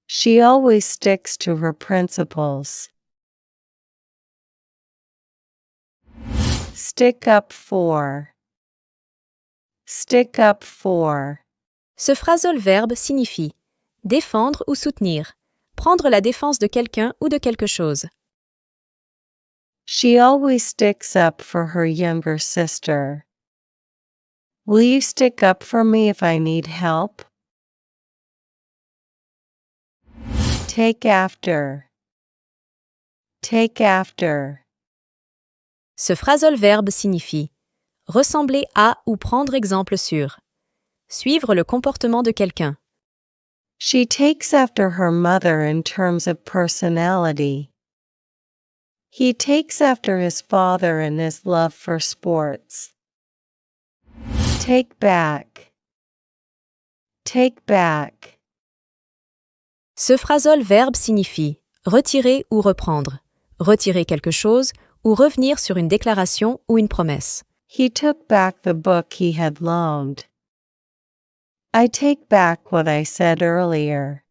She always sticks to her principles. Stick up for. Stick up for. Ce phrasal verbe signifie défendre ou soutenir, prendre la défense de quelqu'un ou de quelque chose. She always sticks up for her younger sister. Will you stick up for me if I need help? Take after. Take after. Ce phrasal verbe signifie ressembler à ou prendre exemple sur, suivre le comportement de quelqu'un. She takes after her mother in terms of personality. He takes after his father in his love for sports. Take back. Take back. Ce phrasal verbe signifie retirer ou reprendre, retirer quelque chose ou revenir sur une déclaration ou une promesse. He took back the book he had loaned. I take back what I said earlier.